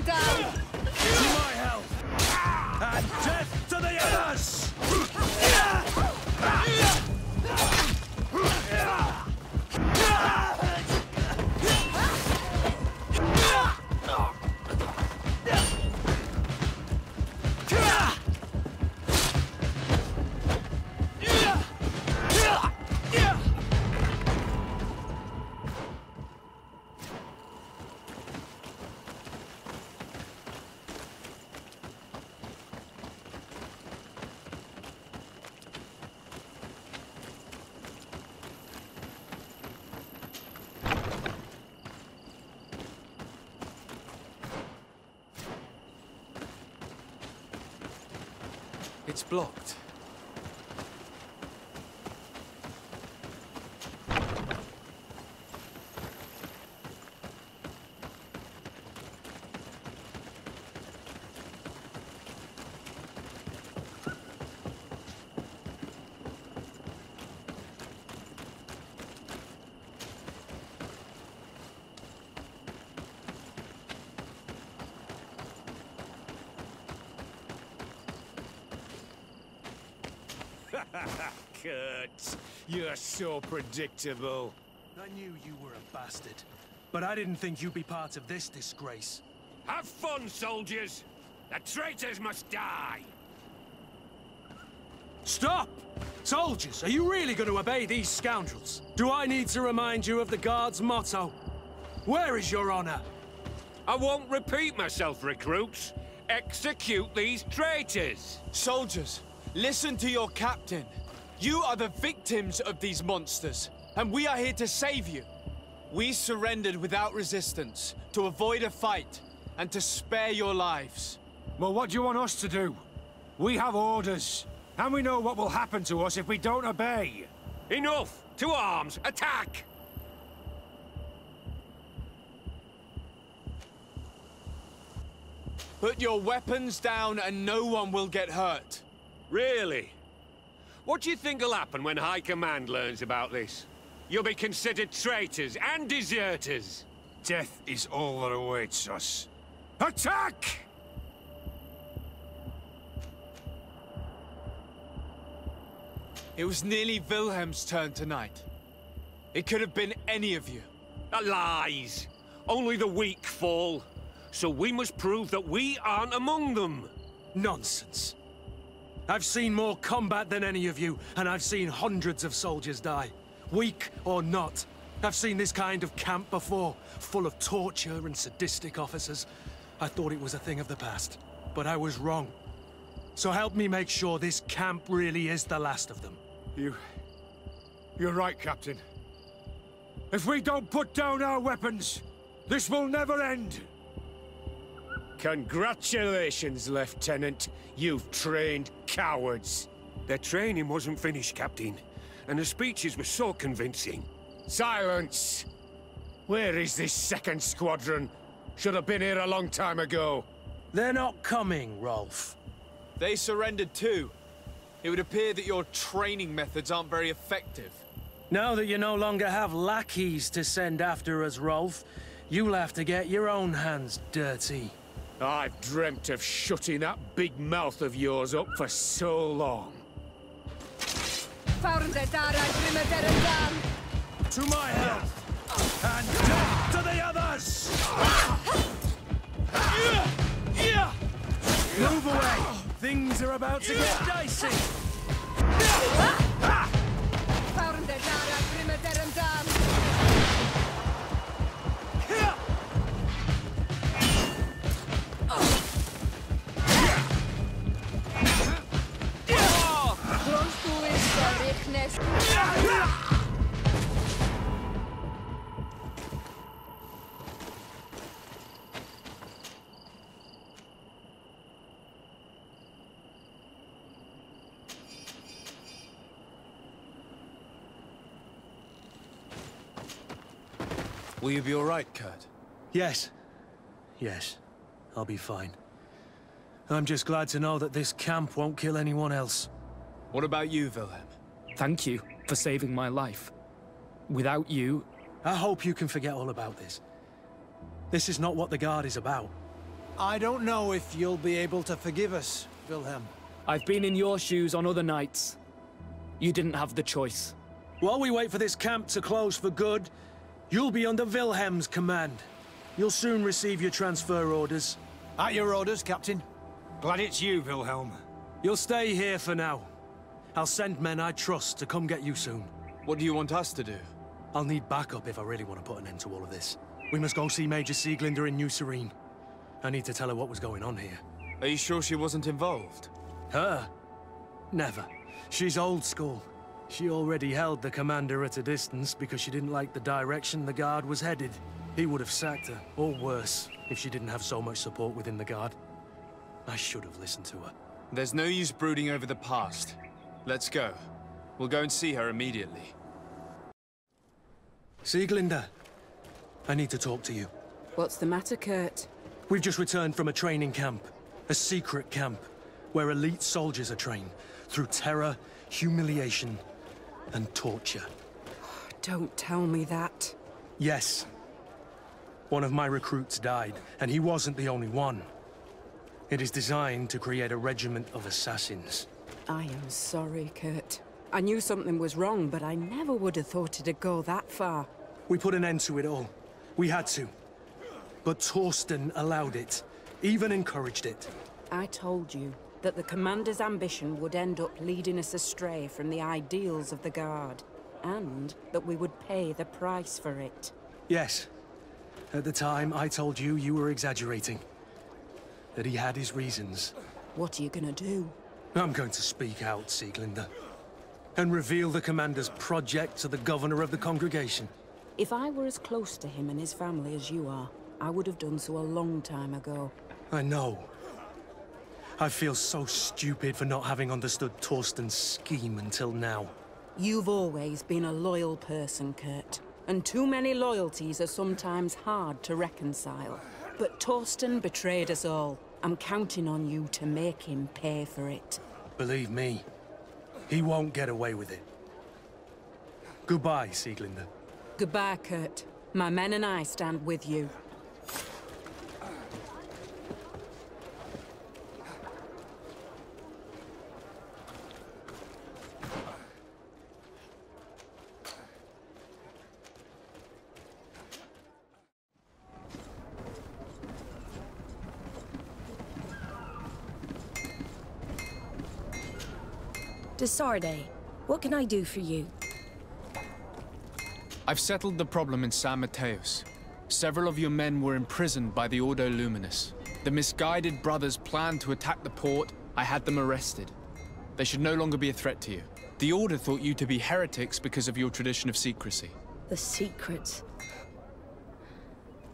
To my help! And death to the others! It's blocked. Kurt, you're so predictable. I knew you were a bastard, but I didn't think you'd be part of this disgrace. Have fun, soldiers! The traitors must die! Stop! Soldiers, are you really going to obey these scoundrels? Do I need to remind you of the Guard's motto? Where is your honor? I won't repeat myself, recruits. Execute these traitors! Soldiers, listen to your captain. You are the victims of these monsters, and we are here to save you. We surrendered without resistance, to avoid a fight, and to spare your lives. Well, what do you want us to do? We have orders, and we know what will happen to us if we don't obey. Enough! To arms! Attack! Put your weapons down and no one will get hurt. Really? What do you think will happen when High Command learns about this? You'll be considered traitors and deserters. Death is all that awaits us. Attack! It was nearly Wilhelm's turn tonight. It could have been any of you. Lies! Only the weak fall. So we must prove that we aren't among them. Nonsense. I've seen more combat than any of you, and I've seen hundreds of soldiers die. Weak or not. I've seen this kind of camp before, full of torture and sadistic officers. I thought it was a thing of the past, but I was wrong. So help me make sure this camp really is the last of them. You're right, Captain. If we don't put down our weapons, this will never end. Congratulations, Lieutenant. You've trained cowards. Their training wasn't finished, Captain, and the speeches were so convincing. Silence! Where is this second squadron? Should have been here a long time ago. They're not coming, Rolf. They surrendered too. It would appear that your training methods aren't very effective. Now that you no longer have lackeys to send after us, Rolf, you'll have to get your own hands dirty. I've dreamt of shutting that big mouth of yours up for so long. To my health! And death to the others! Move away! Things are about to get dicey! Will you be all right, Kurt? Yes. Yes. I'll be fine. I'm just glad to know that this camp won't kill anyone else. What about you, Wilhelm? Thank you for saving my life. Without you... I hope you can forget all about this. This is not what the Guard is about. I don't know if you'll be able to forgive us, Wilhelm. I've been in your shoes on other nights. You didn't have the choice. While we wait for this camp to close for good, you'll be under Wilhelm's command. You'll soon receive your transfer orders. At your orders, Captain. Glad it's you, Wilhelm. You'll stay here for now. I'll send men I trust to come get you soon. What do you want us to do? I'll need backup if I really want to put an end to all of this. We must go see Major Sieglinder in New Serene. I need to tell her what was going on here. Are you sure she wasn't involved? Her? Never. She's old school. She already held the commander at a distance because she didn't like the direction the Guard was headed. He would have sacked her, or worse, if she didn't have so much support within the Guard. I should have listened to her. There's no use brooding over the past. Let's go. We'll go and see her immediately. Sieglinder, I need to talk to you. What's the matter, Kurt? We've just returned from a training camp. A secret camp, where elite soldiers are trained through terror, humiliation, and torture. Don't tell me that. Yes. One of my recruits died, and he wasn't the only one. It is designed to create a regiment of assassins. I am sorry, Kurt. I knew something was wrong, but I never would have thought it'd go that far. We put an end to it all. We had to. But Torsten allowed it, even encouraged it. I told you that the Commander's ambition would end up leading us astray from the ideals of the Guard, and that we would pay the price for it. Yes. At the time, I told you you were exaggerating. That he had his reasons. What are you gonna do? I'm going to speak out, Sieglinde. And reveal the Commander's project to the Governor of the Congregation. If I were as close to him and his family as you are, I would have done so a long time ago. I know. I feel so stupid for not having understood Torsten's scheme until now. You've always been a loyal person, Kurt. And too many loyalties are sometimes hard to reconcile. But Torsten betrayed us all. I'm counting on you to make him pay for it. Believe me, he won't get away with it. Goodbye, Sieglinde. Goodbye, Kurt. My men and I stand with you. Desarde, what can I do for you? I've settled the problem in San Mateos. Several of your men were imprisoned by the Ordo Luminus. The misguided brothers planned to attack the port. I had them arrested. They should no longer be a threat to you. The Order thought you to be heretics because of your tradition of secrecy. The secrets.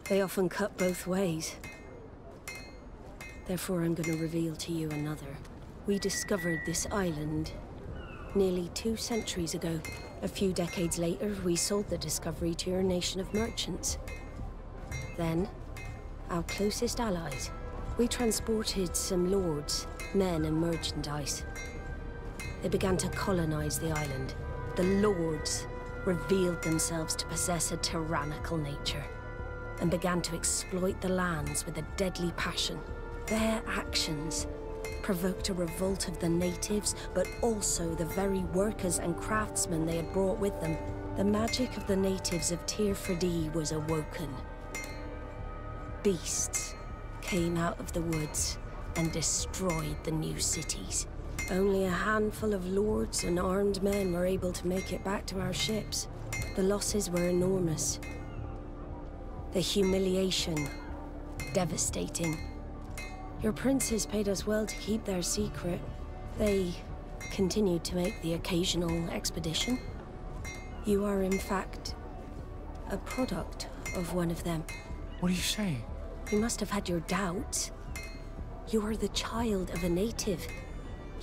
They often cut both ways. Therefore, I'm going to reveal to you another. We discovered this island nearly 2 centuries ago. A few decades later, we sold the discovery to your nation of merchants. Then, our closest allies. We transported some lords, men and merchandise. They began to colonize the island. The lords revealed themselves to possess a tyrannical nature and began to exploit the lands with a deadly passion. Their actions provoked a revolt of the natives, but also the very workers and craftsmen they had brought with them. The magic of the natives of Teer Fradee was awoken. Beasts came out of the woods and destroyed the new cities. Only a handful of lords and armed men were able to make it back to our ships. The losses were enormous. The humiliation, devastating. Your princes paid us well to keep their secret. They continued to make the occasional expedition. You are, in fact, a product of one of them. What are you saying? You must have had your doubts. You are the child of a native.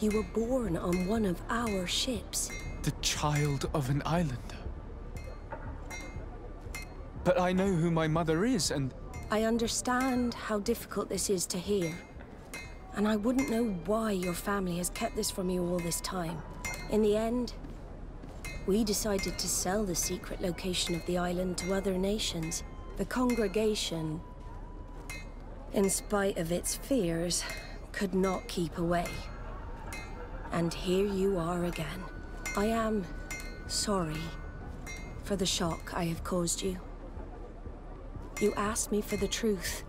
You were born on one of our ships. The child of an islander? But I know who my mother is, and... I understand how difficult this is to hear. And I wouldn't know why your family has kept this from you all this time. In the end, we decided to sell the secret location of the island to other nations. The congregation, in spite of its fears, could not keep away. And here you are again. I am sorry for the shock I have caused you. You asked me for the truth,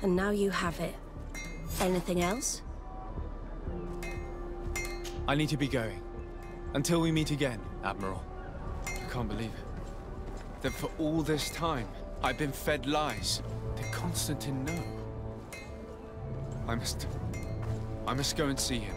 and now you have it. Anything else? I need to be going. Until we meet again, Admiral. I can't believe it. That for all this time, I've been fed lies. Did Constantine know? I must go and see him.